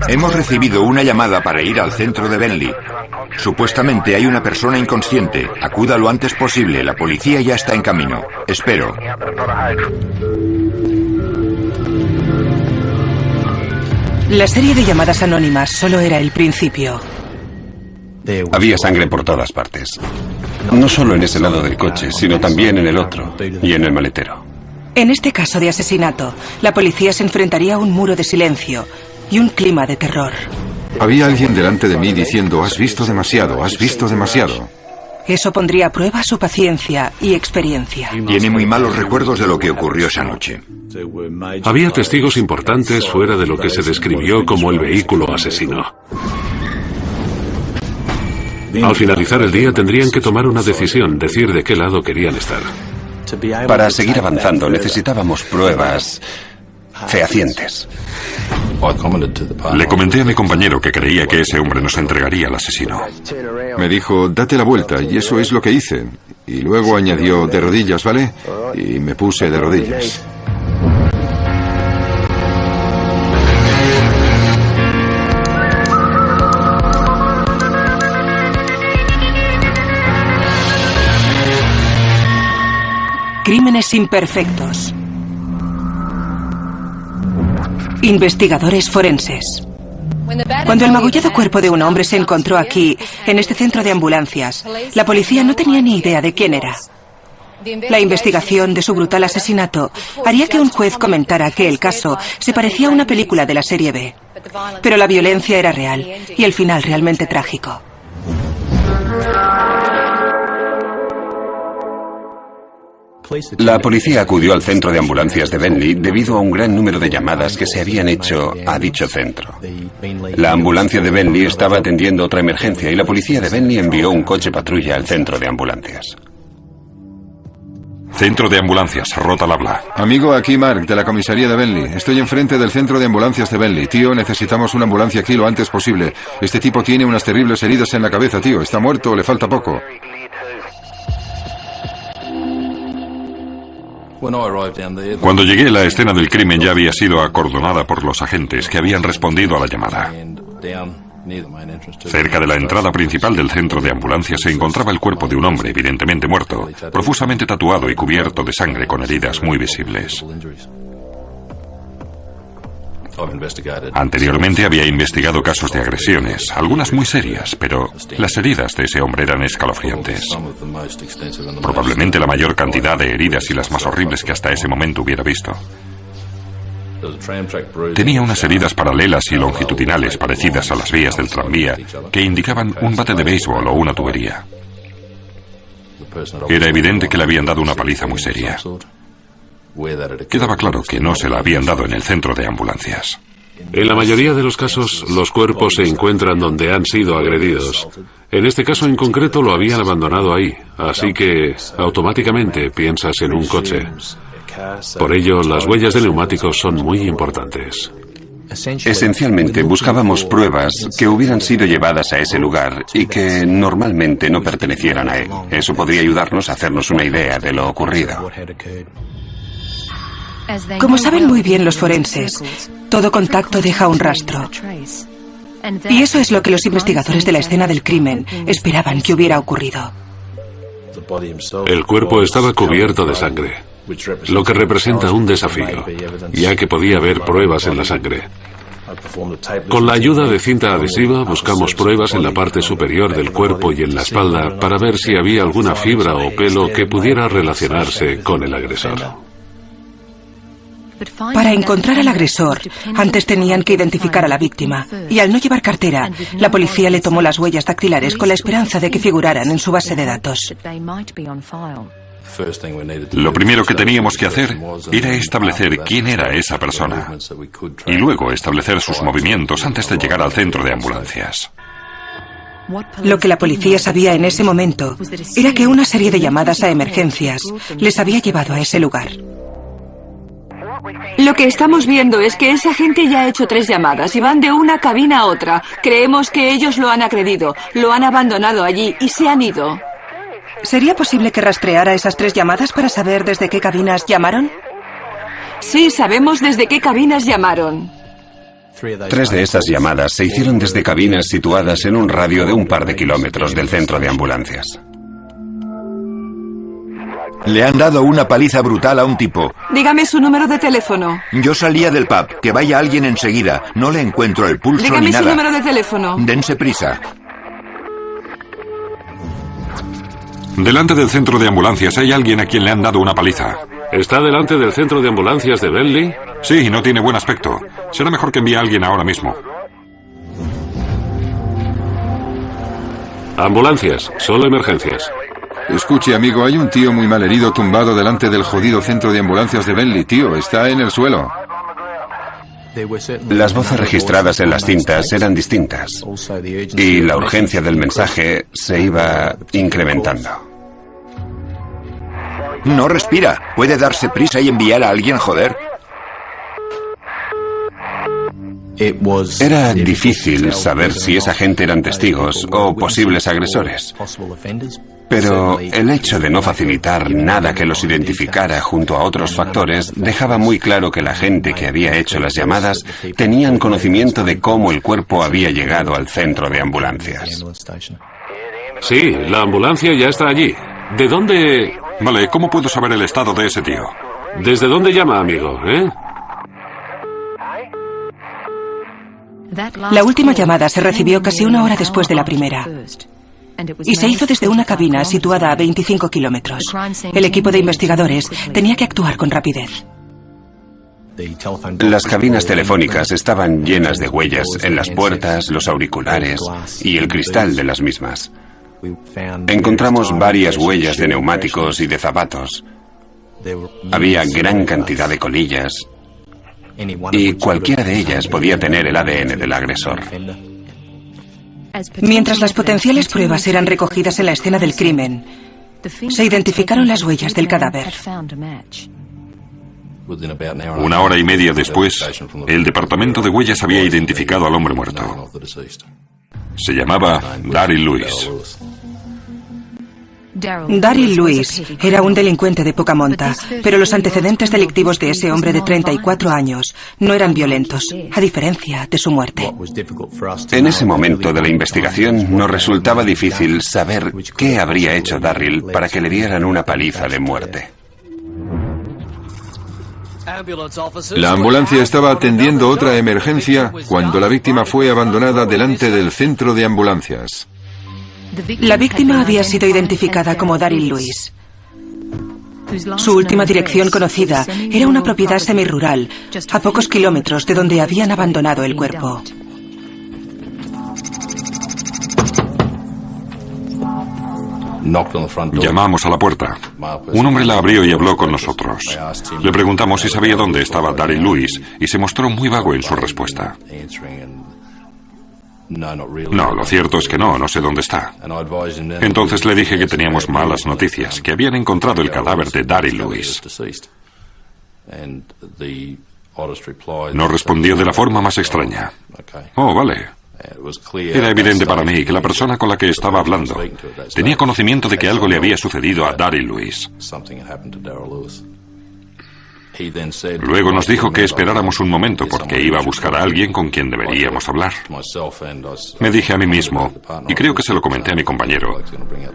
Hemos recibido una llamada para ir al centro de Bentley. Supuestamente hay una persona inconsciente. Acuda lo antes posible. La policía ya está en camino. Espero. La serie de llamadas anónimas solo era el principio. Había sangre por todas partes. No solo en ese lado del coche, sino también en el otro y en el maletero. En este caso de asesinato, la policía se enfrentaría a un muro de silencio y un clima de terror. Había alguien delante de mí diciendo: has visto demasiado, has visto demasiado. Eso pondría a prueba su paciencia y experiencia. Tiene muy malos recuerdos de lo que ocurrió esa noche. Había testigos importantes fuera de lo que se describió como el vehículo asesino. Al finalizar el día tendrían que tomar una decisión, decir de qué lado querían estar. Para seguir avanzando necesitábamos pruebas fehacientes. Le comenté a mi compañero que creía que ese hombre nos entregaría al asesino. Me dijo: date la vuelta, y eso es lo que hice. Y luego añadió: de rodillas, ¿vale? Y me puse de rodillas. Crímenes imperfectos. Investigadores forenses. Cuando el magullado cuerpo de un hombre se encontró aquí, en este centro de ambulancias, la policía no tenía ni idea de quién era. La investigación de su brutal asesinato haría que un juez comentara que el caso se parecía a una película de la serie B. Pero la violencia era real y el final realmente trágico. La policía acudió al centro de ambulancias de Bentley debido a un gran número de llamadas que se habían hecho a dicho centro. La ambulancia de Bentley estaba atendiendo otra emergencia y la policía de Bentley envió un coche patrulla al centro de ambulancias. Centro de ambulancias, rota al habla. Amigo, aquí Mark, de la comisaría de Bentley. Estoy enfrente del centro de ambulancias de Bentley. Tío, necesitamos una ambulancia aquí lo antes posible. Este tipo tiene unas terribles heridas en la cabeza, tío. Está muerto, le falta poco. Cuando llegué, la escena del crimen ya había sido acordonada por los agentes que habían respondido a la llamada. Cerca de la entrada principal del centro de ambulancias se encontraba el cuerpo de un hombre evidentemente muerto, profusamente tatuado y cubierto de sangre con heridas muy visibles. Anteriormente había investigado casos de agresiones, algunas muy serias, pero las heridas de ese hombre eran escalofriantes. Probablemente la mayor cantidad de heridas y las más horribles que hasta ese momento hubiera visto. Tenía unas heridas paralelas y longitudinales parecidas a las vías del tranvía que indicaban un bate de béisbol o una tubería. Era evidente que le habían dado una paliza muy seria. Quedaba claro que no se la habían dado en el centro de ambulancias. En la mayoría de los casos, los cuerpos se encuentran donde han sido agredidos. En este caso en concreto lo habían abandonado ahí, así que automáticamente piensas en un coche. Por ello, las huellas de neumáticos son muy importantes. Esencialmente buscábamos pruebas que hubieran sido llevadas a ese lugar y que normalmente no pertenecieran a él. Eso podría ayudarnos a hacernos una idea de lo ocurrido. Como saben muy bien los forenses, todo contacto deja un rastro. Y eso es lo que los investigadores de la escena del crimen esperaban que hubiera ocurrido. El cuerpo estaba cubierto de sangre, lo que representa un desafío, ya que podía haber pruebas en la sangre. Con la ayuda de cinta adhesiva buscamos pruebas en la parte superior del cuerpo y en la espalda para ver si había alguna fibra o pelo que pudiera relacionarse con el agresor. Para encontrar al agresor, antes tenían que identificar a la víctima, y al no llevar cartera, la policía le tomó las huellas dactilares con la esperanza de que figuraran en su base de datos. Lo primero que teníamos que hacer era establecer quién era esa persona y luego establecer sus movimientos antes de llegar al centro de ambulancias. Lo que la policía sabía en ese momento era que una serie de llamadas a emergencias les había llevado a ese lugar. Lo que estamos viendo es que esa gente ya ha hecho 3 llamadas y van de una cabina a otra. Creemos que ellos lo han agredido, lo han abandonado allí y se han ido. ¿Sería posible que rastreara esas 3 llamadas para saber desde qué cabinas llamaron? Sí, sabemos desde qué cabinas llamaron. 3 de esas llamadas se hicieron desde cabinas situadas en un radio de un par de kilómetros del centro de ambulancias. Le han dado una paliza brutal a un tipo. Dígame su número de teléfono. Yo salía del pub. Que vaya alguien enseguida. No le encuentro el pulso Dígame ni nada. su número de teléfono. Dense prisa. Delante del centro de ambulancias hay alguien a quien le han dado una paliza. ¿Está delante del centro de ambulancias de Bentley? Sí, no tiene buen aspecto. Será mejor que envíe a alguien ahora mismo. Ambulancias, solo emergencias. Escuche, amigo, hay un tío muy mal herido tumbado delante del jodido centro de ambulancias de Bentley, tío. Está en el suelo. Las voces registradas en las cintas eran distintas y la urgencia del mensaje se iba incrementando. No respira. ¿Puede darse prisa y enviar a alguien, joder? Era difícil saber si esa gente eran testigos o posibles agresores. Pero el hecho de no facilitar nada que los identificara junto a otros factores dejaba muy claro que la gente que había hecho las llamadas tenían conocimiento de cómo el cuerpo había llegado al centro de ambulancias. Sí, la ambulancia ya está allí. ¿De dónde...? Vale, ¿cómo puedo saber el estado de ese tío? ¿Desde dónde llama, amigo, La última llamada se recibió casi 1 hora después de la primera. Y se hizo desde una cabina situada a 25 kilómetros. El equipo de investigadores tenía que actuar con rapidez. Las cabinas telefónicas estaban llenas de huellas en las puertas, los auriculares y el cristal de las mismas. Encontramos varias huellas de neumáticos y de zapatos. Había gran cantidad de colillas y cualquiera de ellas podía tener el ADN del agresor. Mientras las potenciales pruebas eran recogidas en la escena del crimen, se identificaron las huellas del cadáver. 1 hora y media después, el departamento de huellas había identificado al hombre muerto. Se llamaba Daryl Lewis. Daryl Lewis era un delincuente de poca monta, pero los antecedentes delictivos de ese hombre de 34 años no eran violentos, a diferencia de su muerte. En ese momento de la investigación nos resultaba difícil saber qué habría hecho Daryl para que le dieran una paliza de muerte. La ambulancia estaba atendiendo otra emergencia cuando la víctima fue abandonada delante del centro de ambulancias. La víctima había sido identificada como Daryl Lewis. Su última dirección conocida era una propiedad semirural, a pocos kilómetros de donde habían abandonado el cuerpo. Llamamos a la puerta. Un hombre la abrió y habló con nosotros. Le preguntamos si sabía dónde estaba Daryl Lewis y se mostró muy vago en su respuesta. No, lo cierto es que no sé dónde está. Entonces le dije que teníamos malas noticias, que habían encontrado el cadáver de Daryl Lewis. Nos respondió de la forma más extraña. Oh, vale. Era evidente para mí que la persona con la que estaba hablando tenía conocimiento de que algo le había sucedido a Daryl Lewis. Luego nos dijo que esperáramos un momento porque iba a buscar a alguien con quien deberíamos hablar. Me dije a mí mismo, y creo que se lo comenté a mi compañero,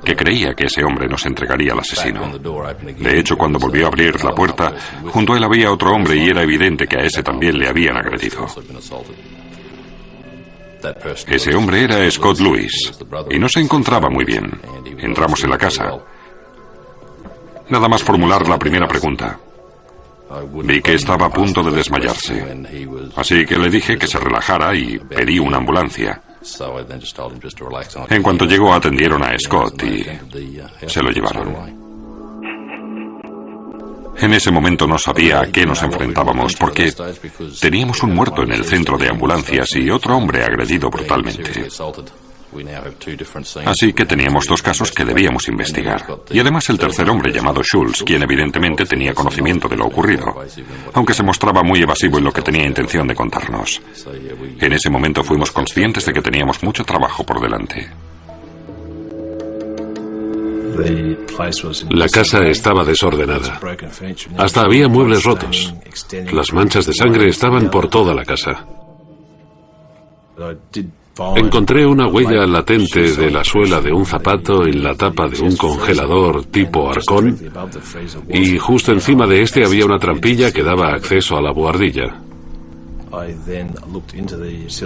que creía que ese hombre nos entregaría al asesino. De hecho, cuando volvió a abrir la puerta, junto a él había otro hombre y era evidente que a ese también le habían agredido. Ese hombre era Scott Lewis y no se encontraba muy bien. Entramos en la casa. Nada más formular la primera pregunta, vi que estaba a punto de desmayarse. Así que le dije que se relajara y pedí una ambulancia. En cuanto llegó, atendieron a Scott y se lo llevaron. En ese momento no sabía a qué nos enfrentábamos porque teníamos un muerto en el centro de ambulancias y otro hombre agredido brutalmente. Así que teníamos 2 casos que debíamos investigar. Y además el tercer hombre llamado Schultz, quien evidentemente tenía conocimiento de lo ocurrido, aunque se mostraba muy evasivo en lo que tenía intención de contarnos. En ese momento fuimos conscientes de que teníamos mucho trabajo por delante. La casa estaba desordenada. Hasta había muebles rotos. Las manchas de sangre estaban por toda la casa. Encontré una huella latente de la suela de un zapato en la tapa de un congelador tipo arcón, y justo encima de este había una trampilla que daba acceso a la buhardilla.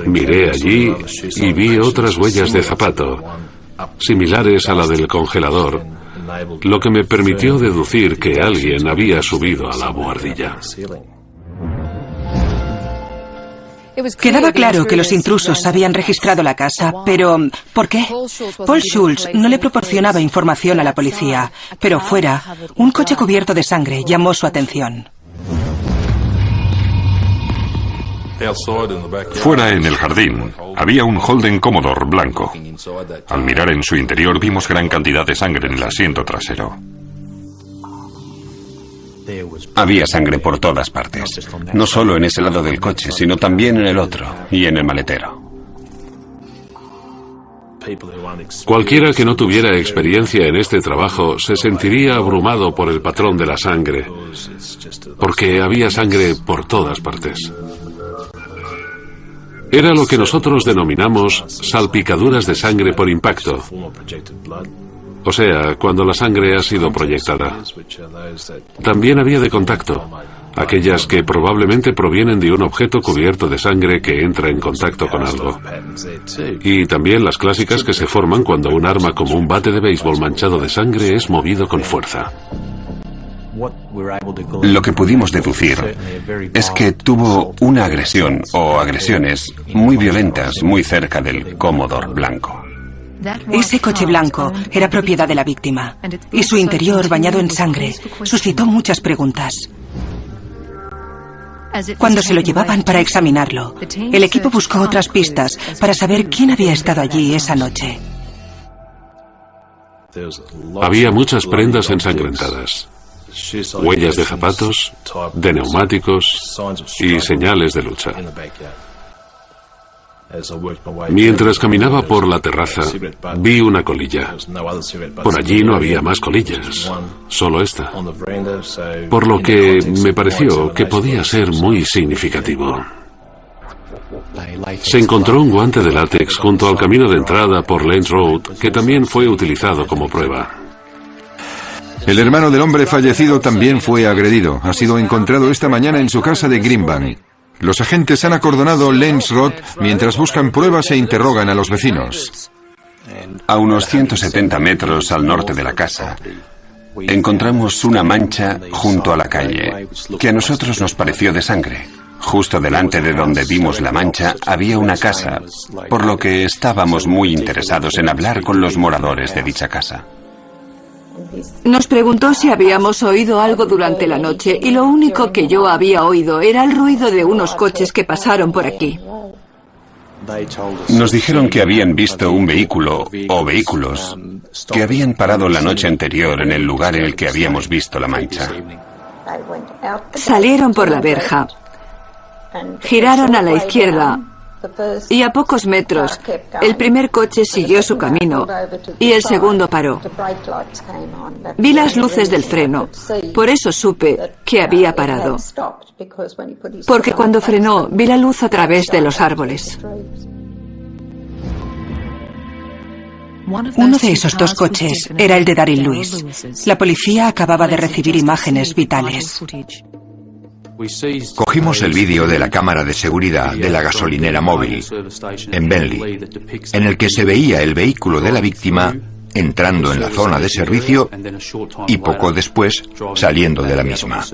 Miré allí y vi otras huellas de zapato, similares a la del congelador, lo que me permitió deducir que alguien había subido a la buhardilla. Quedaba claro que los intrusos habían registrado la casa, pero ¿por qué? Paul Schulz no le proporcionaba información a la policía, pero fuera, un coche cubierto de sangre llamó su atención. Fuera en el jardín había un Holden Commodore blanco. Al mirar en su interior vimos gran cantidad de sangre en el asiento trasero. Había sangre por todas partes, no solo en ese lado del coche, sino también en el otro y en el maletero. Cualquiera que no tuviera experiencia en este trabajo se sentiría abrumado por el patrón de la sangre, porque había sangre por todas partes. Era lo que nosotros denominamos salpicaduras de sangre por impacto. O sea, cuando la sangre ha sido proyectada. También había de contacto, aquellas que probablemente provienen de un objeto cubierto de sangre que entra en contacto con algo. Y también las clásicas que se forman cuando un arma como un bate de béisbol manchado de sangre es movido con fuerza. Lo que pudimos deducir es que tuvo una agresión o agresiones muy violentas muy cerca del Commodore blanco. Ese coche blanco era propiedad de la víctima, y su interior, bañado en sangre, suscitó muchas preguntas. Cuando se lo llevaban para examinarlo, el equipo buscó otras pistas para saber quién había estado allí esa noche. Había muchas prendas ensangrentadas, huellas de zapatos, de neumáticos y señales de lucha. Mientras caminaba por la terraza, vi una colilla. Por allí no había más colillas, solo esta. Por lo que me pareció que podía ser muy significativo. Se encontró un guante de látex junto al camino de entrada por Lens Road, que también fue utilizado como prueba. El hermano del hombre fallecido también fue agredido. Ha sido encontrado esta mañana en su casa de Greenbank. Los agentes han acordonado Lens Road mientras buscan pruebas e interrogan a los vecinos. A unos 170 metros al norte de la casa, encontramos una mancha junto a la calle, que a nosotros nos pareció de sangre. Justo delante de donde vimos la mancha había una casa, por lo que estábamos muy interesados en hablar con los moradores de dicha casa. Nos preguntó si habíamos oído algo durante la noche, y lo único que yo había oído era el ruido de unos coches que pasaron por aquí. Nos dijeron que habían visto un vehículo o vehículos que habían parado la noche anterior en el lugar en el que habíamos visto la mancha. Salieron por la verja, giraron a la izquierda y a pocos metros el primer coche siguió su camino y el segundo paró. Vi las luces del freno, por eso supe que había parado. Porque cuando frenó vi la luz a través de los árboles. Uno de esos dos coches era el de Daryl Lewis. La policía acababa de recibir imágenes vitales. Cogimos el vídeo de la cámara de seguridad de la gasolinera móvil en Bentley, en el que se veía el vehículo de la víctima entrando en la zona de servicio y poco después saliendo de la misma.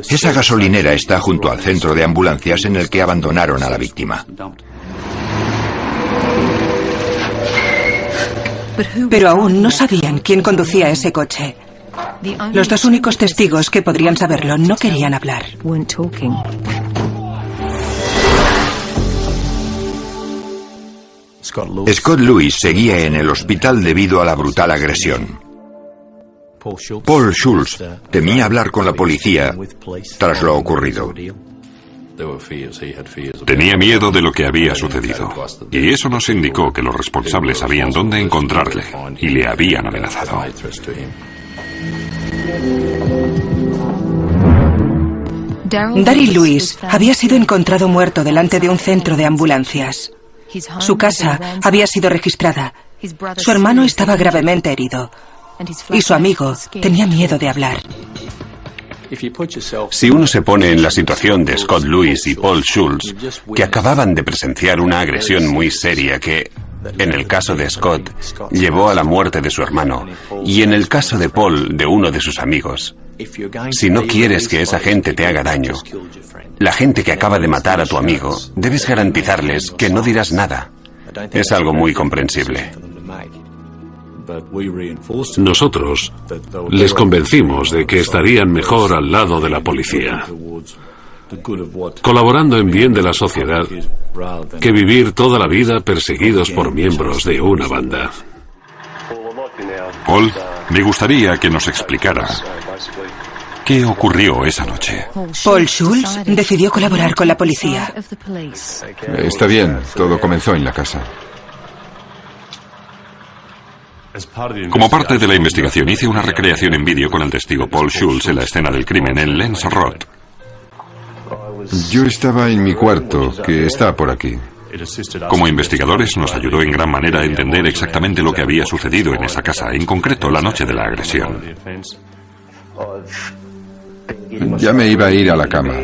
Esa gasolinera está junto al centro de ambulancias en el que abandonaron a la víctima. Pero aún no sabían quién conducía ese coche. Los dos únicos testigos que podrían saberlo no querían hablar. Scott Lewis seguía en el hospital debido a la brutal agresión. Paul Schulz temía hablar con la policía tras lo ocurrido. Tenía miedo de lo que había sucedido, y eso nos indicó que los responsables sabían dónde encontrarle y le habían amenazado. Daryl Lewis había sido encontrado muerto delante de un centro de ambulancias. Su casa había sido registrada. Su hermano estaba gravemente herido. Y su amigo tenía miedo de hablar. Si uno se pone en la situación de Scott Lewis y Paul Schultz, que acababan de presenciar una agresión muy seria que, en el caso de Scott, llevó a la muerte de su hermano, y en el caso de Paul, de uno de sus amigos, si no quieres que esa gente te haga daño, la gente que acaba de matar a tu amigo, debes garantizarles que no dirás nada. Es algo muy comprensible. Nosotros les convencimos de que estarían mejor al lado de la policía, colaborando en bien de la sociedad, que vivir toda la vida perseguidos por miembros de una banda. Paul, me gustaría que nos explicara qué ocurrió esa noche. Paul Schultz decidió colaborar con la policía. Está bien, todo comenzó en la casa. Como parte de la investigación, hice una recreación en vídeo con el testigo Paul Schultz en la escena del crimen en Lens Road. Yo estaba en mi cuarto, que está por aquí. Como investigadores, nos ayudó en gran manera a entender exactamente lo que había sucedido en esa casa, en concreto la noche de la agresión. Ya me iba a ir a la cama.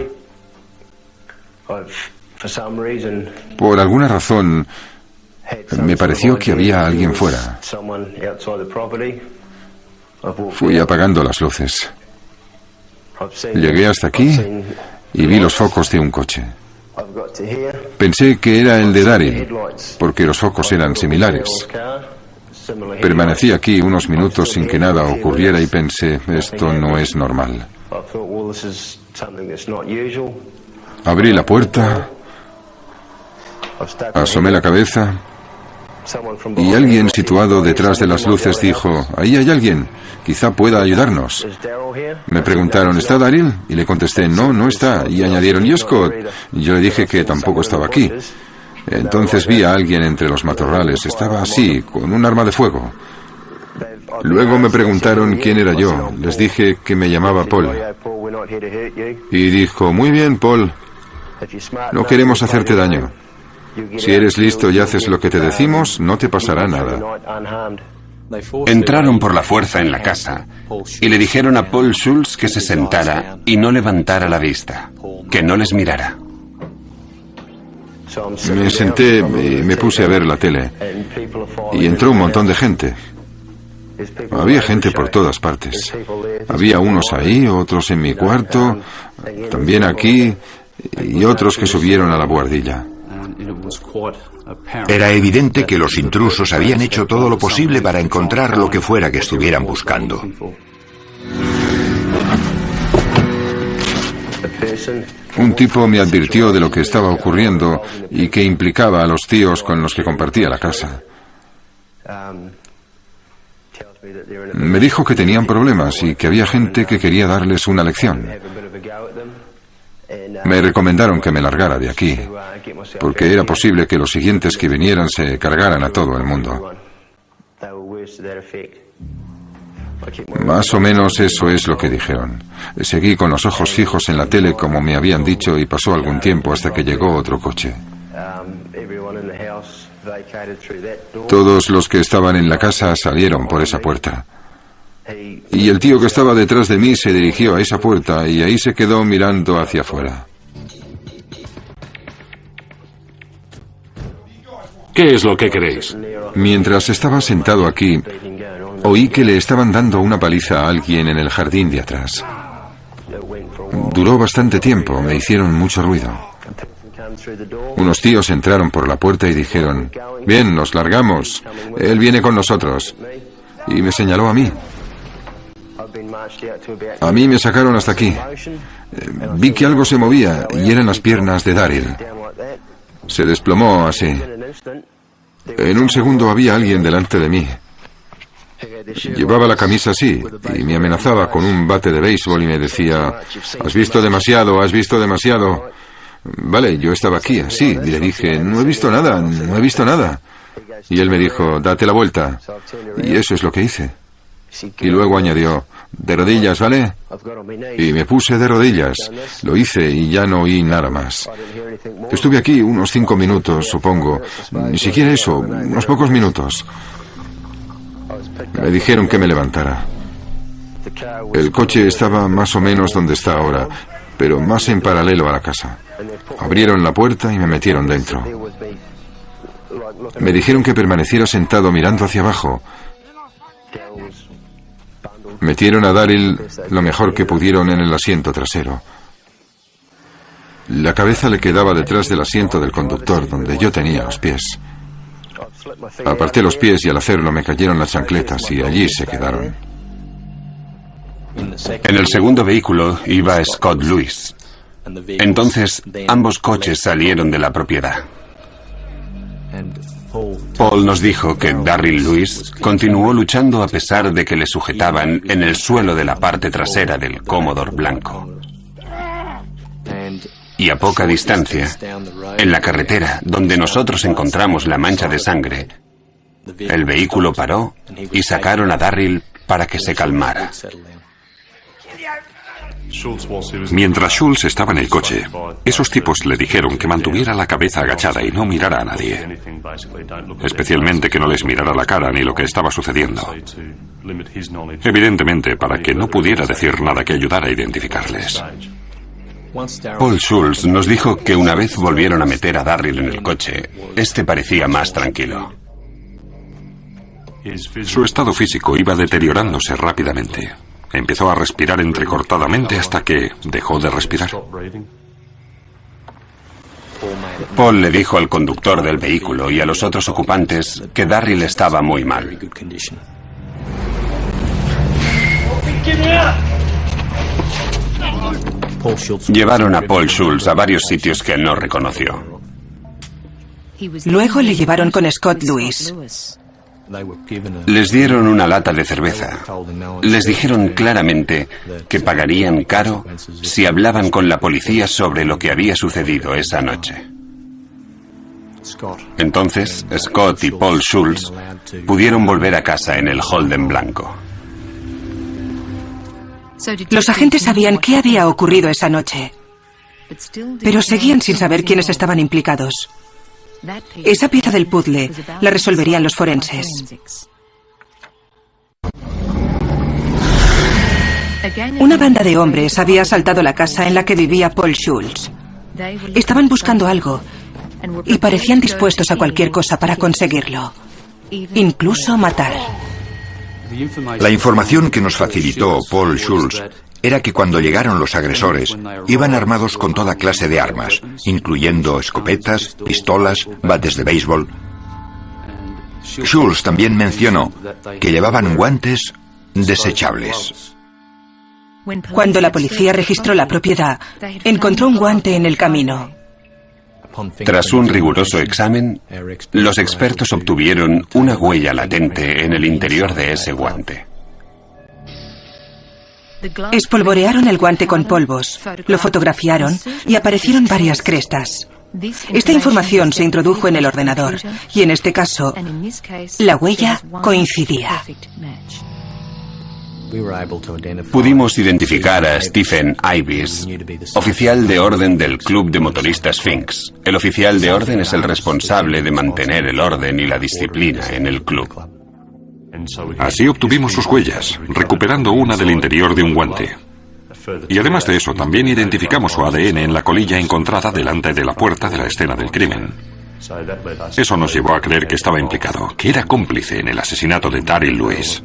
Por alguna razón, me pareció que había alguien fuera. Fui apagando las luces. Llegué hasta aquí y vi los focos de un coche. Pensé que era el de Daryl, porque los focos eran similares. Permanecí aquí unos minutos sin que nada ocurriera y pensé, esto no es normal. Abrí la puerta, asomé la cabeza y alguien situado detrás de las luces dijo, ahí hay alguien, quizá pueda ayudarnos. Me preguntaron, ¿está Daryl? Y le contesté, no, no está. Y añadieron, ¿y Scott? Y yo le dije que tampoco estaba aquí. Entonces vi a alguien entre los matorrales, estaba así, con un arma de fuego. Luego me preguntaron quién era yo. Les dije que me llamaba Paul. Y dijo, muy bien, Paul, no queremos hacerte daño. Si eres listo y haces lo que te decimos, no te pasará nada. Entraron por la fuerza en la casa y le dijeron a Paul Schultz que se sentara y no levantara la vista, que no les mirara. Me senté y me puse a ver la tele. Y entró un montón de gente. Había gente por todas partes. Había unos ahí, otros en mi cuarto, también aquí, y otros que subieron a la buhardilla. Era evidente que los intrusos habían hecho todo lo posible para encontrar lo que fuera que estuvieran buscando. Un tipo me advirtió de lo que estaba ocurriendo y que implicaba a los tíos con los que compartía la casa. Me dijo que tenían problemas y que había gente que quería darles una lección. Me recomendaron que me largara de aquí, porque era posible que los siguientes que vinieran se cargaran a todo el mundo. Más o menos eso es lo que dijeron. Seguí con los ojos fijos en la tele como me habían dicho y pasó algún tiempo hasta que llegó otro coche. Todos los que estaban en la casa salieron por esa puerta. Y el tío que estaba detrás de mí se dirigió a esa puerta y ahí se quedó mirando hacia afuera. ¿Qué es lo que queréis? Mientras estaba sentado aquí, oí que le estaban dando una paliza a alguien en el jardín de atrás. Duró bastante tiempo, me hicieron mucho ruido. Unos tíos entraron por la puerta y dijeron, bien, nos largamos, él viene con nosotros. Y me señaló a mí. A mí me sacaron hasta aquí. Vi que algo se movía y eran las piernas de Daryl. Se desplomó así. En un segundo había alguien delante de mí. Llevaba la camisa así y me amenazaba con un bate de béisbol y me decía, has visto demasiado, has visto demasiado. Vale, yo estaba aquí así y le dije, no he visto nada, no he visto nada. Y él me dijo, date la vuelta. Y eso es lo que hice. Y luego añadió, de rodillas, ¿vale? Y me puse de rodillas. Lo hice y ya no oí nada más. Estuve aquí unos 5 minutos, supongo. Ni siquiera eso, unos pocos minutos. Me dijeron que me levantara. El coche estaba más o menos donde está ahora, pero más en paralelo a la casa. Abrieron la puerta y me metieron dentro. Me dijeron que permaneciera sentado mirando hacia abajo. Metieron a Daryl lo mejor que pudieron en el asiento trasero. La cabeza le quedaba detrás del asiento del conductor, donde yo tenía los pies. Aparté los pies y al hacerlo me cayeron las chancletas y allí se quedaron. En el segundo vehículo iba Scott Lewis. Entonces, ambos coches salieron de la propiedad. Paul nos dijo que Darryl Lewis continuó luchando a pesar de que le sujetaban en el suelo de la parte trasera del Commodore blanco. Y a poca distancia, en la carretera donde nosotros encontramos la mancha de sangre, el vehículo paró y sacaron a Darryl para que se calmara. Mientras Schultz estaba en el coche, esos tipos le dijeron que mantuviera la cabeza agachada y no mirara a nadie. Especialmente que no les mirara la cara ni lo que estaba sucediendo. Evidentemente para que no pudiera decir nada que ayudara a identificarles. Paul Schultz nos dijo que una vez volvieron a meter a Darryl en el coche, este parecía más tranquilo. Su estado físico iba deteriorándose rápidamente. Empezó a respirar entrecortadamente hasta que dejó de respirar. Paul le dijo al conductor del vehículo y a los otros ocupantes que Darryl estaba muy mal. Llevaron a Paul Schultz a varios sitios que no reconoció. Luego le llevaron con Scott Lewis. Les dieron una lata de cerveza. Les dijeron claramente que pagarían caro si hablaban con la policía sobre lo que había sucedido esa noche. Entonces, Scott y Paul Schultz pudieron volver a casa en el Holden blanco. Los agentes sabían qué había ocurrido esa noche, pero seguían sin saber quiénes estaban implicados. Esa pieza del puzzle la resolverían los forenses. Una banda de hombres había asaltado la casa en la que vivía Paul Schultz. Estaban buscando algo y parecían dispuestos a cualquier cosa para conseguirlo, incluso matar. La información que nos facilitó Paul Schultz era que cuando llegaron los agresores iban armados con toda clase de armas, incluyendo escopetas, pistolas, bates de béisbol. Schultz también mencionó que llevaban guantes desechables. Cuando la policía registró la propiedad, encontró un guante en el camino. Tras un riguroso examen, los expertos obtuvieron una huella latente en el interior de ese guante. Espolvorearon el guante con polvos, lo fotografiaron y aparecieron varias crestas. Esta información se introdujo en el ordenador y en este caso, la huella coincidía. Pudimos identificar a Stephen Ives, oficial de orden del Club de Motoristas Sphinx. El oficial de orden es el responsable de mantener el orden y la disciplina en el club. Así obtuvimos sus huellas, recuperando una del interior de un guante. Y además de eso, también identificamos su ADN en la colilla encontrada delante de la puerta de la escena del crimen. Eso nos llevó a creer que estaba implicado, que era cómplice en el asesinato de Darryl Lewis.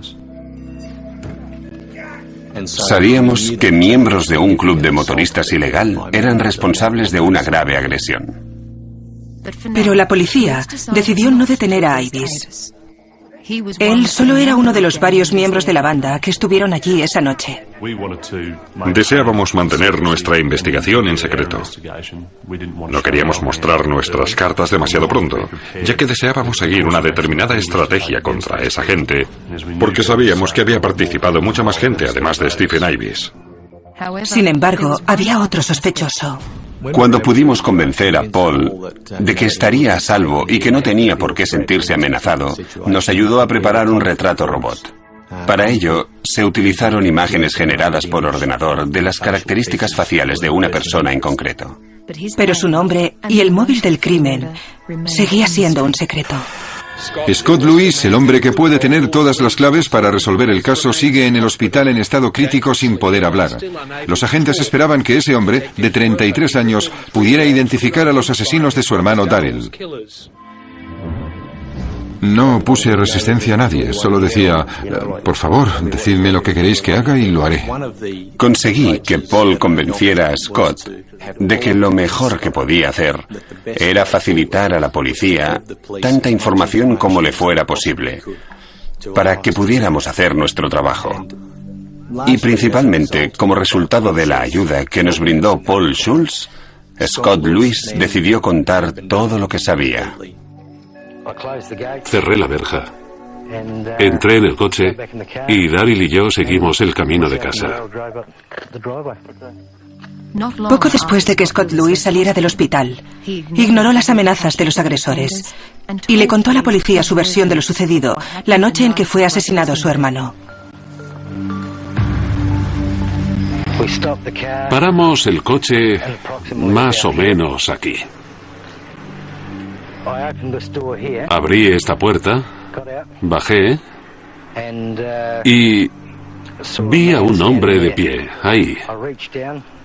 Sabíamos que miembros de un club de motoristas ilegal eran responsables de una grave agresión. Pero la policía decidió no detener a Ives. Él solo era uno de los varios miembros de la banda que estuvieron allí esa noche. Deseábamos mantener nuestra investigación en secreto. No queríamos mostrar nuestras cartas demasiado pronto, ya que deseábamos seguir una determinada estrategia contra esa gente, porque sabíamos que había participado mucha más gente además de Stephen Ives. Sin embargo, había otro sospechoso. Cuando pudimos convencer a Paul de que estaría a salvo y que no tenía por qué sentirse amenazado, nos ayudó a preparar un retrato robot. Para ello, se utilizaron imágenes generadas por ordenador de las características faciales de una persona en concreto. Pero su nombre y el móvil del crimen seguía siendo un secreto. Scott Lewis, el hombre que puede tener todas las claves para resolver el caso, sigue en el hospital en estado crítico sin poder hablar. Los agentes esperaban que ese hombre, de 33 años, pudiera identificar a los asesinos de su hermano Daryl. No puse resistencia a nadie, solo decía, por favor, decidme lo que queréis que haga y lo haré. Conseguí que Paul convenciera a Scott de que lo mejor que podía hacer era facilitar a la policía tanta información como le fuera posible, para que pudiéramos hacer nuestro trabajo. Y principalmente, como resultado de la ayuda que nos brindó Paul Schultz, Scott Lewis decidió contar todo lo que sabía. Cerré la verja. Entré en el coche y Daryl y yo seguimos el camino de casa. Poco después de que Scott Lewis saliera del hospital, ignoró las amenazas de los agresores y le contó a la policía su versión de lo sucedido la noche en que fue asesinado su hermano. Paramos el coche más o menos aquí. Abrí esta puerta, bajé y vi a un hombre de pie, ahí.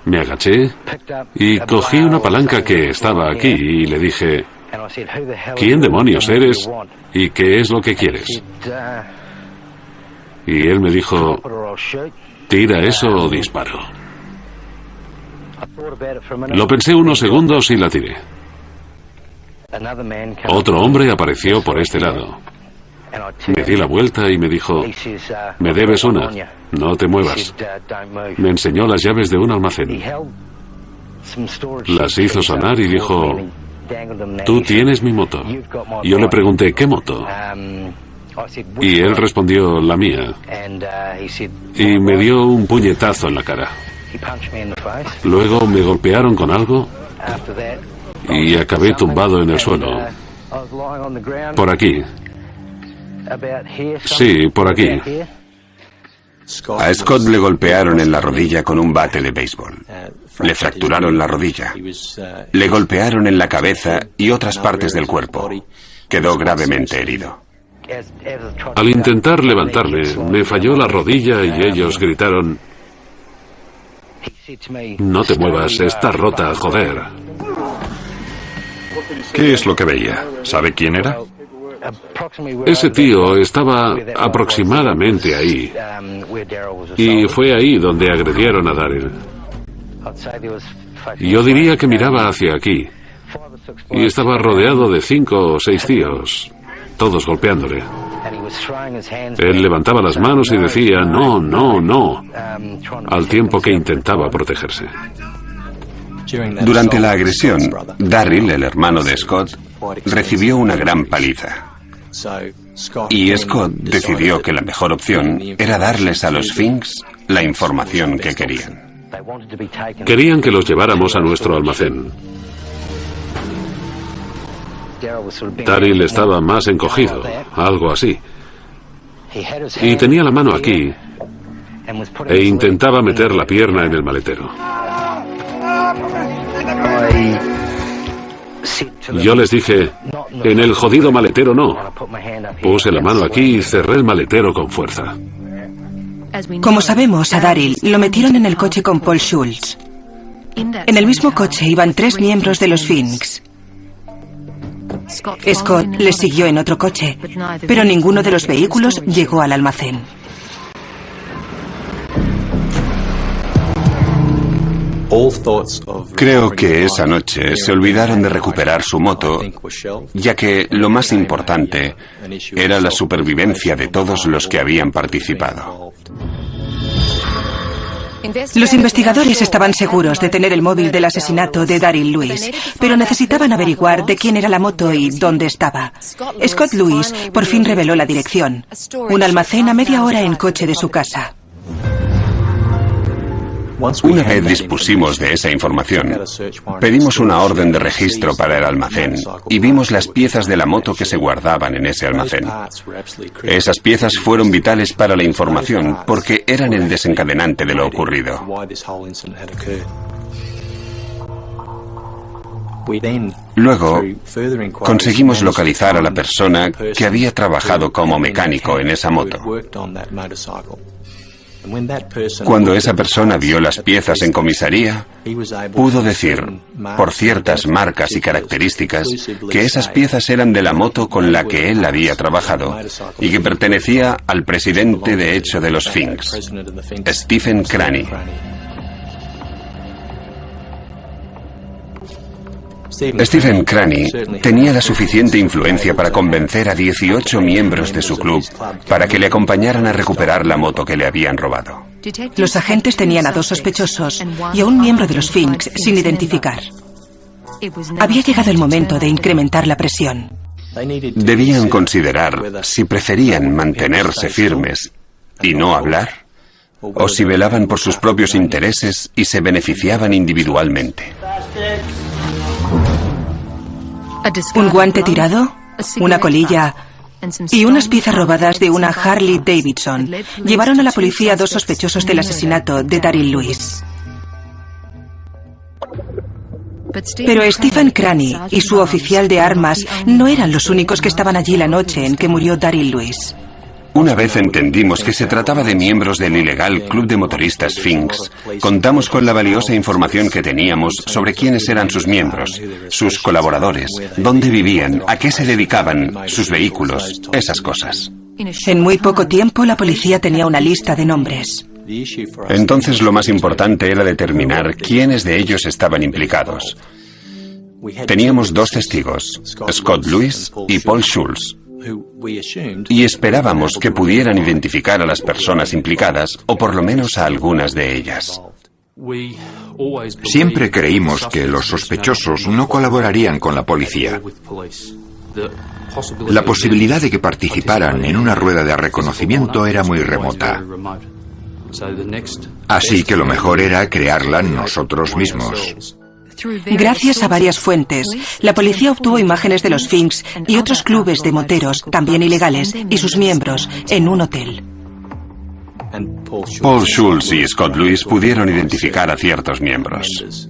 Me agaché y cogí una palanca que estaba aquí y le dije, ¿quién demonios eres y qué es lo que quieres? Y él me dijo, tira eso o disparo. Lo pensé unos segundos y la tiré. Otro hombre apareció por este lado. Me di la vuelta y me dijo, me debes una, no te muevas. Me enseñó las llaves de un almacén. Las hizo sonar y dijo, tú tienes mi moto. Yo le pregunté, ¿qué moto? Y él respondió, la mía. Y me dio un puñetazo en la cara. Luego me golpearon con algo y acabé tumbado en el suelo. Por aquí. Sí, por aquí. A Scott le golpearon en la rodilla con un bate de béisbol. Le fracturaron la rodilla. Le golpearon en la cabeza y otras partes del cuerpo. Quedó gravemente herido. Al intentar levantarme, me falló la rodilla y ellos gritaron, no te muevas, está rota, joder. ¿Qué es lo que veía? ¿Sabe quién era? Ese tío estaba aproximadamente ahí. Y fue ahí donde agredieron a Daryl. Yo diría que miraba hacia aquí. Y estaba rodeado de 5 o 6 tíos, todos golpeándole. Él levantaba las manos y decía, no, no, no, al tiempo que intentaba protegerse. Durante la agresión, Daryl, el hermano de Scott, recibió una gran paliza. Y Scott decidió que la mejor opción era darles a los Finks la información que querían. Querían que los lleváramos a nuestro almacén. Daryl estaba más encogido, algo así. Y tenía la mano aquí e intentaba meter la pierna en el maletero. Yo les dije, en el jodido maletero no. Puse la mano aquí y cerré el maletero con fuerza. Como sabemos, a Daryl lo metieron en el coche con Paul Schultz. En el mismo coche iban 3 miembros de los Finks. Scott les siguió en otro coche, pero ninguno de los vehículos llegó al almacén. Creo que esa noche se olvidaron de recuperar su moto, ya que lo más importante era la supervivencia de todos los que habían participado. Los investigadores estaban seguros de tener el móvil del asesinato de Daryl Lewis, pero necesitaban averiguar de quién era la moto y dónde estaba. Scott Lewis por fin reveló la dirección: un almacén a media hora en coche de su casa. Una vez dispusimos de esa información, pedimos una orden de registro para el almacén y vimos las piezas de la moto que se guardaban en ese almacén. Esas piezas fueron vitales para la información porque eran el desencadenante de lo ocurrido. Luego, conseguimos localizar a la persona que había trabajado como mecánico en esa moto. Cuando esa persona vio las piezas en comisaría, pudo decir, por ciertas marcas y características, que esas piezas eran de la moto con la que él había trabajado y que pertenecía al presidente de hecho de los Sphinx, Stephen Cranney. Stephen Cranney tenía la suficiente influencia para convencer a 18 miembros de su club para que le acompañaran a recuperar la moto que le habían robado. Los agentes tenían a 2 sospechosos y a un miembro de los Sphinx sin identificar. Había llegado el momento de incrementar la presión. Debían considerar si preferían mantenerse firmes y no hablar, o si velaban por sus propios intereses y se beneficiaban individualmente. Un guante tirado, una colilla y unas piezas robadas de una Harley Davidson llevaron a la policía a 2 sospechosos del asesinato de Daryl Lewis. Pero Stephen Cranney y su oficial de armas no eran los únicos que estaban allí la noche en que murió Daryl Lewis. Una vez entendimos que se trataba de miembros del ilegal club de motoristas Sphinx, contamos con la valiosa información que teníamos sobre quiénes eran sus miembros, sus colaboradores, dónde vivían, a qué se dedicaban, sus vehículos, esas cosas. En muy poco tiempo la policía tenía una lista de nombres. Entonces lo más importante era determinar quiénes de ellos estaban implicados. Teníamos 2 testigos, Scott Lewis y Paul Schultz, y esperábamos que pudieran identificar a las personas implicadas, o por lo menos a algunas de ellas. Siempre creímos que los sospechosos no colaborarían con la policía. La posibilidad de que participaran en una rueda de reconocimiento era muy remota. Así que lo mejor era crearla nosotros mismos. Gracias a varias fuentes, la policía obtuvo imágenes de los Sphinx y otros clubes de moteros, también ilegales, y sus miembros, en un hotel. Paul Schultz y Scott Lewis pudieron identificar a ciertos miembros,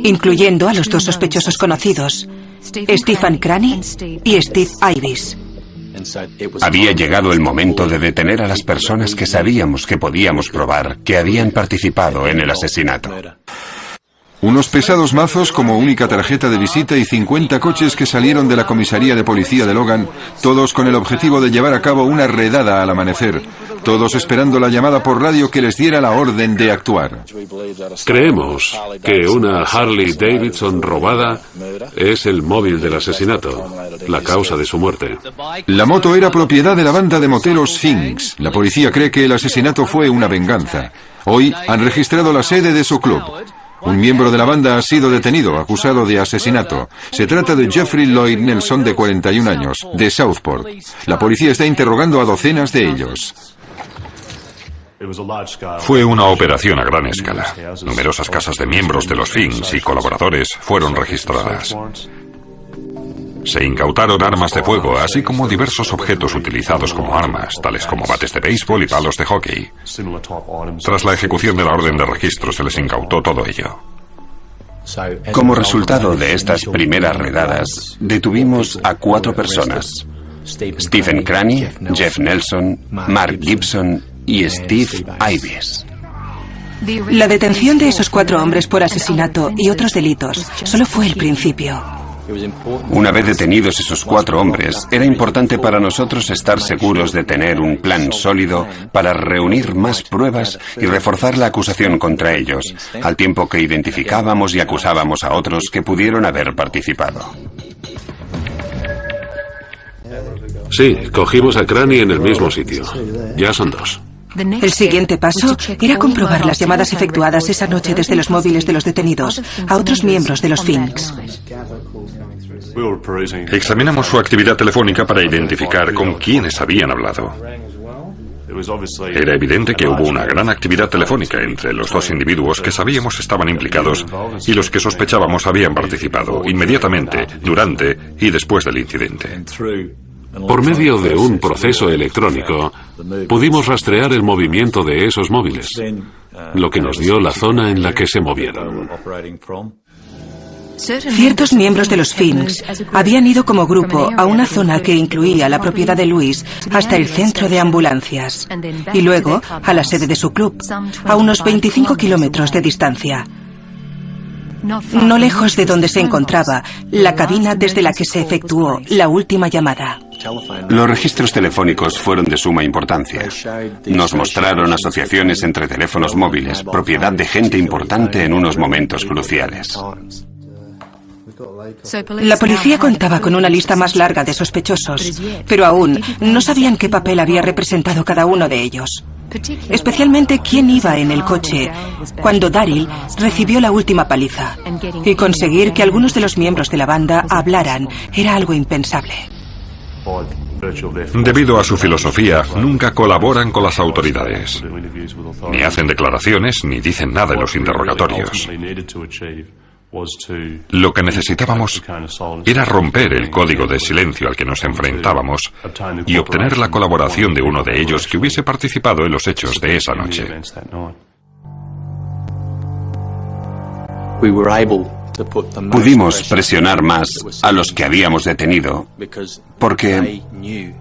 incluyendo a los 2 sospechosos conocidos, Stephen Cranney y Steve Ives. Había llegado el momento de detener a las personas que sabíamos que podíamos probar que habían participado en el asesinato. Unos pesados mazos como única tarjeta de visita y 50 coches que salieron de la comisaría de policía de Logan, todos con el objetivo de llevar a cabo una redada al amanecer, todos esperando la llamada por radio que les diera la orden de actuar. Creemos que una Harley Davidson robada es el móvil del asesinato, la causa de su muerte. La moto era propiedad de la banda de moteros Sphinx. La policía cree que el asesinato fue una venganza. Hoy han registrado la sede de su club. Un miembro de la banda ha sido detenido, acusado de asesinato. Se trata de Jeffrey Lloyd Nelson, de 41 años, de Southport. La policía está interrogando a docenas de ellos. Fue una operación a gran escala. Numerosas casas de miembros de los Sphinx y colaboradores fueron registradas. Se incautaron armas de fuego, así como diversos objetos utilizados como armas, tales como bates de béisbol y palos de hockey. Tras la ejecución de la orden de registro se les incautó todo ello. Como resultado de estas primeras redadas, detuvimos a 4 personas: Stephen Cranney, Jeff Nelson, Mark Gibson y Steve Ives. La detención de esos 4 hombres por asesinato y otros delitos solo fue el principio. Una vez detenidos esos 4 hombres, era importante para nosotros estar seguros de tener un plan sólido para reunir más pruebas y reforzar la acusación contra ellos, al tiempo que identificábamos y acusábamos a otros que pudieron haber participado. Sí, cogimos a Cranney en el mismo sitio. Ya son 2. El siguiente paso era comprobar las llamadas efectuadas esa noche desde los móviles de los detenidos a otros miembros de los Sphinx. Examinamos su actividad telefónica para identificar con quiénes habían hablado. Era evidente que hubo una gran actividad telefónica entre los dos individuos que sabíamos estaban implicados y los que sospechábamos habían participado inmediatamente, durante y después del incidente. Por medio de un proceso electrónico, pudimos rastrear el movimiento de esos móviles, lo que nos dio la zona en la que se movieron. Ciertos miembros de los Finks habían ido como grupo a una zona que incluía la propiedad de Louis hasta el centro de ambulancias y luego a la sede de su club, a unos 25 kilómetros de distancia. No lejos de donde se encontraba la cabina desde la que se efectuó la última llamada. Los registros telefónicos fueron de suma importancia. Nos mostraron asociaciones entre teléfonos móviles, propiedad de gente importante en unos momentos cruciales. La policía contaba con una lista más larga de sospechosos, pero aún no sabían qué papel había representado cada uno de ellos. Especialmente quién iba en el coche cuando Daryl recibió la última paliza. Y conseguir que algunos de los miembros de la banda hablaran era algo impensable. Debido a su filosofía, nunca colaboran con las autoridades. Ni hacen declaraciones ni dicen nada en los interrogatorios. Lo que necesitábamos era romper el código de silencio al que nos enfrentábamos y obtener la colaboración de uno de ellos que hubiese participado en los hechos de esa noche. Pudimos presionar más a los que habíamos detenido porque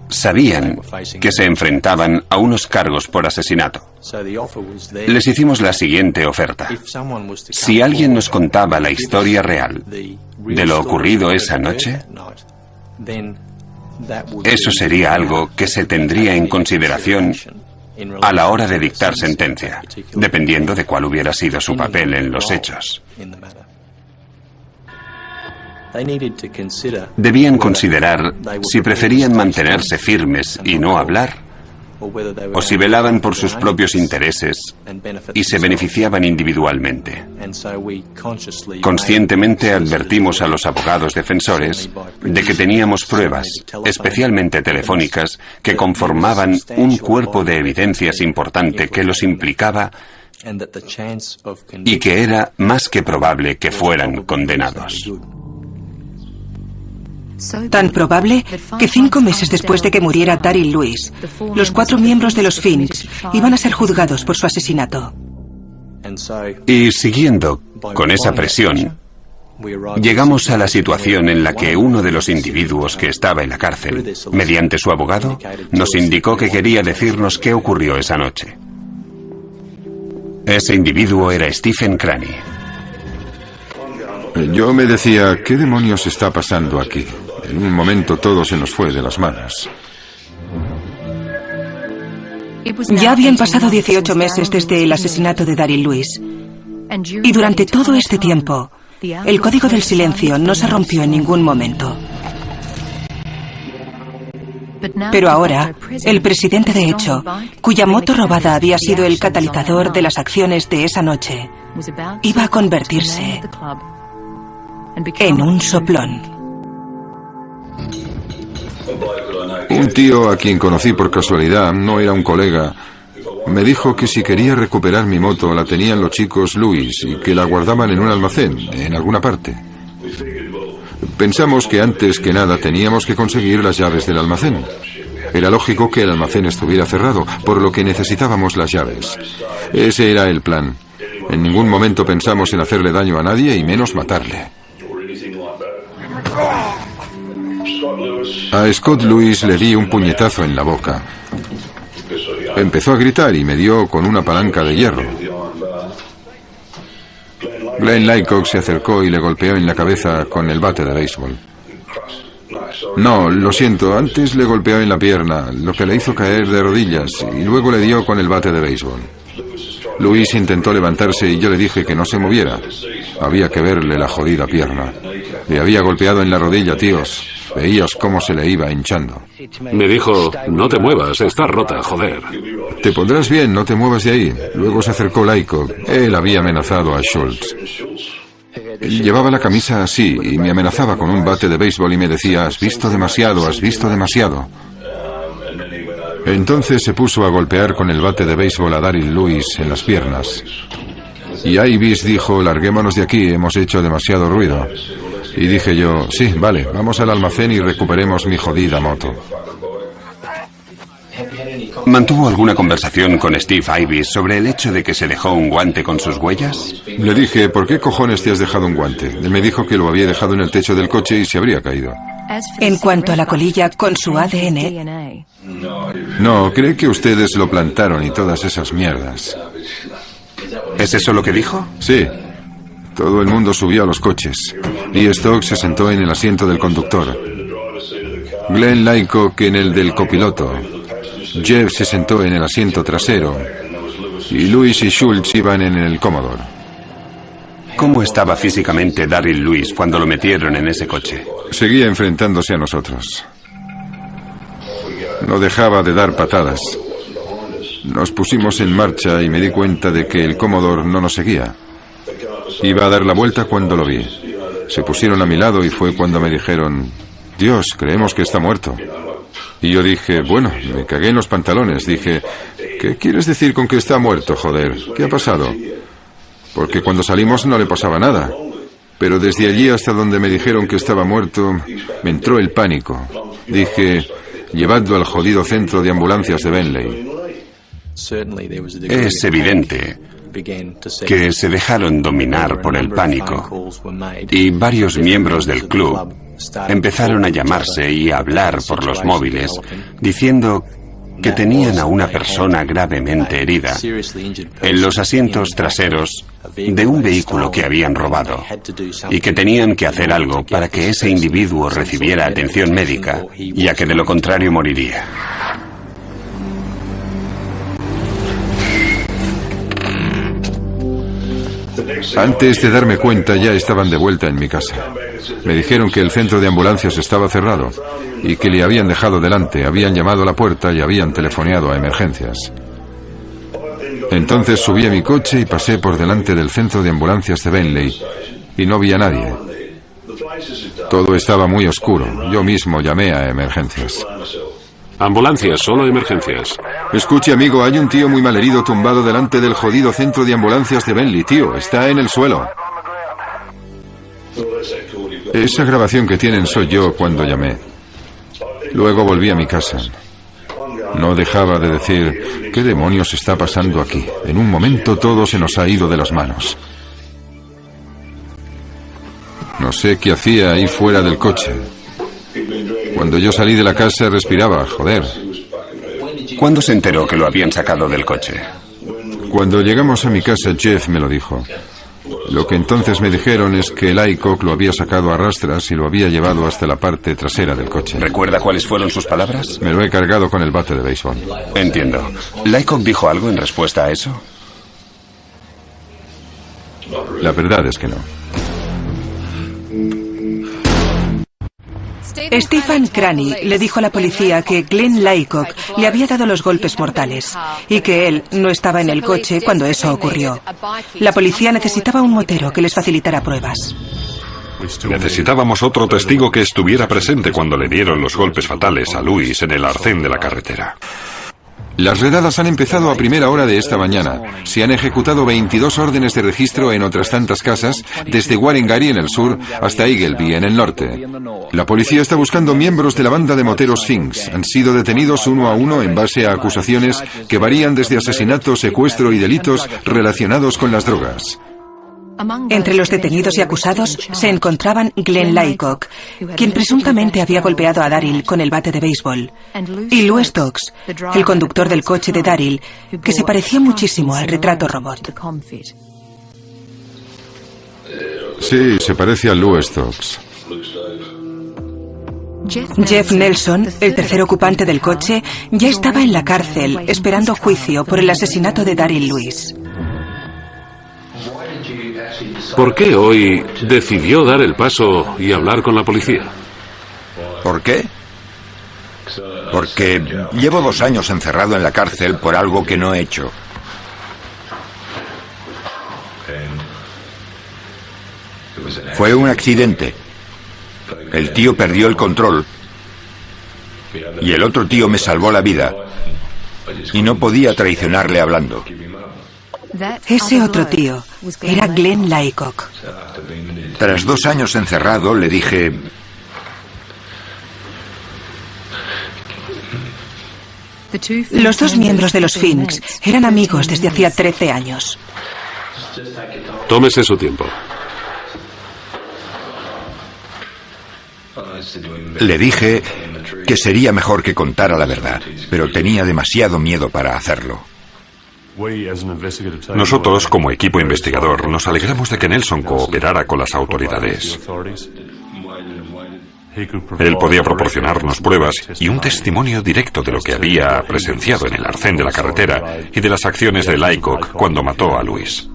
sabían que se enfrentaban a unos cargos por asesinato. Les hicimos la siguiente oferta. Si alguien nos contaba la historia real de lo ocurrido esa noche, eso sería algo que se tendría en consideración a la hora de dictar sentencia, dependiendo de cuál hubiera sido su papel en los hechos. Debían considerar si preferían mantenerse firmes y no hablar, o si velaban por sus propios intereses y se beneficiaban individualmente. Conscientemente advertimos a los abogados defensores de que teníamos pruebas, especialmente telefónicas, que conformaban un cuerpo de evidencias importante que los implicaba y que era más que probable que fueran condenados. Tan probable que 5 meses después de que muriera Daryl Lewis, los 4 miembros de los Finks iban a ser juzgados por su asesinato. Y siguiendo con esa presión, llegamos a la situación en la que uno de los individuos que estaba en la cárcel, mediante su abogado, nos indicó que quería decirnos qué ocurrió esa noche. Ese individuo era Stephen Cranney. Yo me decía, ¿qué demonios está pasando aquí? En un momento todo se nos fue de las manos. Ya habían pasado 18 meses desde el asesinato de Daryl Lewis. Y durante todo este tiempo, el código del silencio no se rompió en ningún momento. Pero ahora, el presidente de hecho, cuya moto robada había sido el catalizador de las acciones de esa noche, iba a convertirse en un soplón. Un tío a quien conocí por casualidad, no era un colega, me dijo que si quería recuperar mi moto la tenían los chicos Lewis y que la guardaban en un almacén, en alguna parte. Pensamos que antes que nada teníamos que conseguir las llaves del almacén. Era lógico que el almacén estuviera cerrado, por lo que necesitábamos las llaves. Ese era el plan. En ningún momento pensamos en hacerle daño a nadie y menos matarle. A Scott Lewis le di un puñetazo en la boca. Empezó a gritar y me dio con una palanca de hierro. Glenn Laycock se acercó y le golpeó en la cabeza con el bate de béisbol. No, lo siento, antes le golpeó en la pierna, lo que le hizo caer de rodillas, y luego le dio con el bate de béisbol. Lewis intentó levantarse y yo le dije que no se moviera. Había que verle la jodida pierna. Le había golpeado en la rodilla, tíos. Veías cómo se le iba hinchando. Me dijo, no te muevas, está rota, joder. Te pondrás bien, no te muevas de ahí. Luego se acercó Laycock. Él había amenazado a Schultz. Llevaba la camisa así y me amenazaba con un bate de béisbol y me decía, has visto demasiado, has visto demasiado. Entonces se puso a golpear con el bate de béisbol a Daryl Lewis en las piernas. Y Ivis dijo, larguémonos de aquí, hemos hecho demasiado ruido. Y dije yo, sí, vale, vamos al almacén y recuperemos mi jodida moto. ¿Mantuvo alguna conversación con Steve Ivis sobre el hecho de que se dejó un guante con sus huellas? Le dije, ¿por qué cojones te has dejado un guante? Él me dijo que lo había dejado en el techo del coche y se habría caído. En cuanto a la colilla con su ADN... No, cree que ustedes lo plantaron y todas esas mierdas. ¿Es eso lo que dijo? Sí. Todo el mundo subió a los coches. Lee Stokes se sentó en el asiento del conductor. Glenn Laycock en el del copiloto. Jeff se sentó en el asiento trasero. Y Lewis y Schultz iban en el Commodore. ¿Cómo estaba físicamente Daryl Lewis cuando lo metieron en ese coche? Seguía enfrentándose a nosotros. No dejaba de dar patadas. Nos pusimos en marcha y me di cuenta de que el Commodore no nos seguía. Iba a dar la vuelta cuando lo vi. Se pusieron a mi lado y fue cuando me dijeron, Dios, creemos que está muerto. Y yo dije, bueno, me cagué en los pantalones. Dije, ¿qué quieres decir con que está muerto, joder? ¿Qué ha pasado? Porque cuando salimos no le pasaba nada. Pero desde allí hasta donde me dijeron que estaba muerto, me entró el pánico. Dije, llevadlo al jodido centro de ambulancias de Bentley. Es evidente que se dejaron dominar por el pánico y varios miembros del club empezaron a llamarse y a hablar por los móviles diciendo que tenían a una persona gravemente herida en los asientos traseros de un vehículo que habían robado y que tenían que hacer algo para que ese individuo recibiera atención médica, ya que de lo contrario moriría. Antes de darme cuenta ya estaban de vuelta en mi casa. Me dijeron que el centro de ambulancias estaba cerrado y que le habían dejado delante, habían llamado a la puerta y habían telefoneado a emergencias. Entonces subí a mi coche y pasé por delante del centro de ambulancias de Bentley y no vi a nadie. Todo estaba muy oscuro. Yo mismo llamé a emergencias. Ambulancias, solo emergencias. Escuche, amigo, hay un tío muy malherido tumbado delante del jodido centro de ambulancias de Bentley, tío. Está en el suelo. Esa grabación que tienen soy yo cuando llamé. Luego volví a mi casa. No dejaba de decir, ¿qué demonios está pasando aquí? En un momento todo se nos ha ido de las manos. No sé qué hacía ahí fuera del coche. Cuando yo salí de la casa respiraba, joder. ¿Cuándo se enteró que lo habían sacado del coche? Cuando llegamos a mi casa, Jeff me lo dijo. Lo que entonces me dijeron es que Laycock lo había sacado a rastras y lo había llevado hasta la parte trasera del coche. ¿Recuerda cuáles fueron sus palabras? Me lo he cargado con el bate de béisbol. Entiendo. ¿Laycock dijo algo en respuesta a eso? La verdad es que no. Stephen Cranney le dijo a la policía que Glenn Laycock le había dado los golpes mortales y que él no estaba en el coche cuando eso ocurrió. La policía necesitaba un motero que les facilitara pruebas. Necesitábamos otro testigo que estuviera presente cuando le dieron los golpes fatales a Lewis en el arcén de la carretera. Las redadas han empezado a primera hora de esta mañana. Se han ejecutado 22 órdenes de registro en otras tantas casas, desde Warren-Gary en el sur hasta Eagleby en el norte. La policía está buscando miembros de la banda de moteros Sphinx. Han sido detenidos uno a uno en base a acusaciones que varían desde asesinato, secuestro y delitos relacionados con las drogas. Entre los detenidos y acusados se encontraban Glenn Laycock, quien presuntamente había golpeado a Daryl con el bate de béisbol, y Lew Stokes, el conductor del coche de Daryl, que se parecía muchísimo al retrato robot. Sí, se parece a Lew Stokes. Jeff Nelson, el tercer ocupante del coche, ya estaba en la cárcel esperando juicio por el asesinato de Daryl Lewis. ¿Por qué hoy decidió dar el paso y hablar con la policía? ¿Por qué? Porque llevo 2 años encerrado en la cárcel por algo que no he hecho. Fue un accidente. El tío perdió el control y el otro tío me salvó la vida. y no podía traicionarle hablando. Ese otro tío era Glenn Laycock. Tras 2 años encerrado, le dije: Los 2 miembros de los Sphinx eran amigos desde hacía 13 años. Tómese su tiempo. Le dije que sería mejor que contara la verdad, pero tenía demasiado miedo para hacerlo. Nosotros, como equipo investigador, nos alegramos de que Nelson cooperara con las autoridades. Él podía proporcionarnos pruebas y un testimonio directo de lo que había presenciado en el arcén de la carretera y de las acciones de Laycock cuando mató a Louis.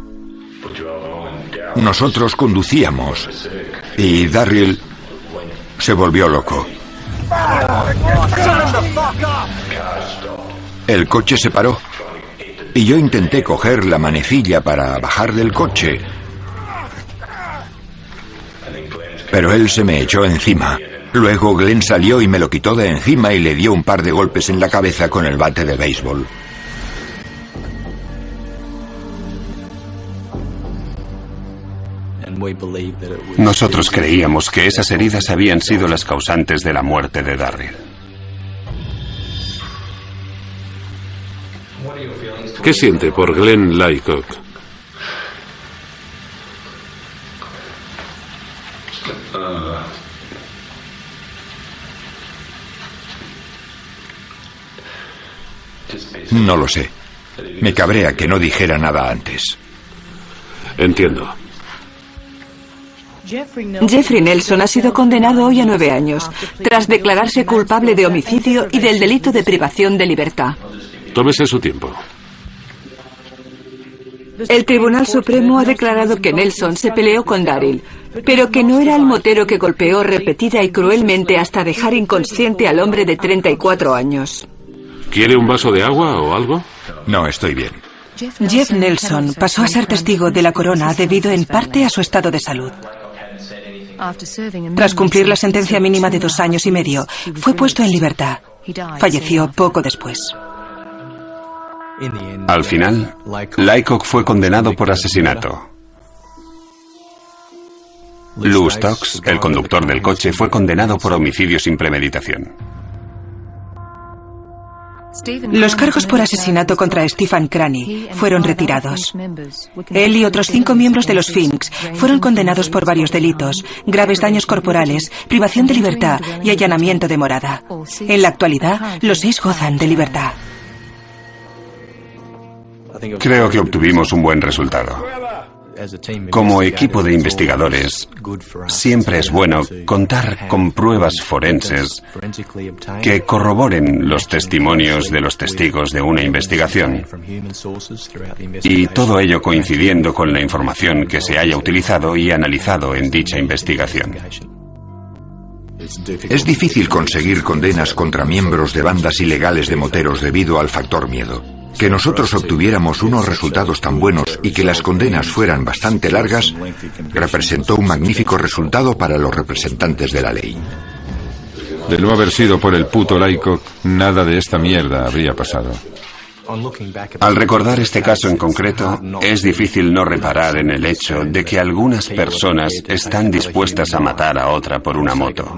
Nosotros conducíamos y Darryl se volvió loco. El coche se paró y yo intenté coger la manecilla para bajar del coche, pero él se me echó encima. Luego Glenn salió y me lo quitó de encima y le dio un par de golpes en la cabeza con el bate de béisbol. Nosotros creíamos que esas heridas habían sido las causantes de la muerte de Darryl. ¿Qué siente por Glenn Laycock? No lo sé. Me cabrea que no dijera nada antes. Entiendo. Jeffrey Nelson ha sido condenado hoy a 9 años, tras declararse culpable de homicidio y del delito de privación de libertad. Tómese su tiempo. El Tribunal Supremo ha declarado que Nelson se peleó con Darryl, pero que no era el motero que golpeó repetida y cruelmente hasta dejar inconsciente al hombre de 34 años. ¿Quiere un vaso de agua o algo? No, estoy bien. Jeff Nelson pasó a ser testigo de la corona debido en parte a su estado de salud. Tras cumplir la sentencia mínima de 2 años y medio, fue puesto en libertad. Falleció poco después. Al final, Laycock fue condenado por asesinato. Lou Stokes, el conductor del coche, fue condenado por homicidio sin premeditación. Los cargos por asesinato contra Stephen Cranney fueron retirados. Él y otros 5 miembros de los Sphinx fueron condenados por varios delitos, graves daños corporales, privación de libertad y allanamiento de morada. En la actualidad, los 6 gozan de libertad. Creo que obtuvimos un buen resultado. Como equipo de investigadores, siempre es bueno contar con pruebas forenses que corroboren los testimonios de los testigos de una investigación, y todo ello coincidiendo con la información que se haya utilizado y analizado en dicha investigación. Es difícil conseguir condenas contra miembros de bandas ilegales de moteros debido al factor miedo. Que nosotros obtuviéramos unos resultados tan buenos y que las condenas fueran bastante largas representó un magnífico resultado para los representantes de la ley. De no haber sido por el puto Laycock, nada de esta mierda habría pasado. Al recordar este caso en concreto, es difícil no reparar en el hecho de que algunas personas están dispuestas a matar a otra por una moto.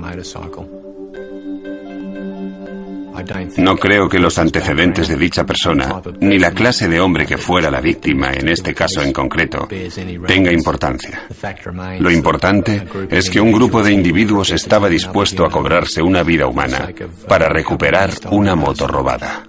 No creo que los antecedentes de dicha persona, ni la clase de hombre que fuera la víctima en este caso en concreto, tenga importancia. Lo importante es que un grupo de individuos estaba dispuesto a cobrarse una vida humana para recuperar una moto robada.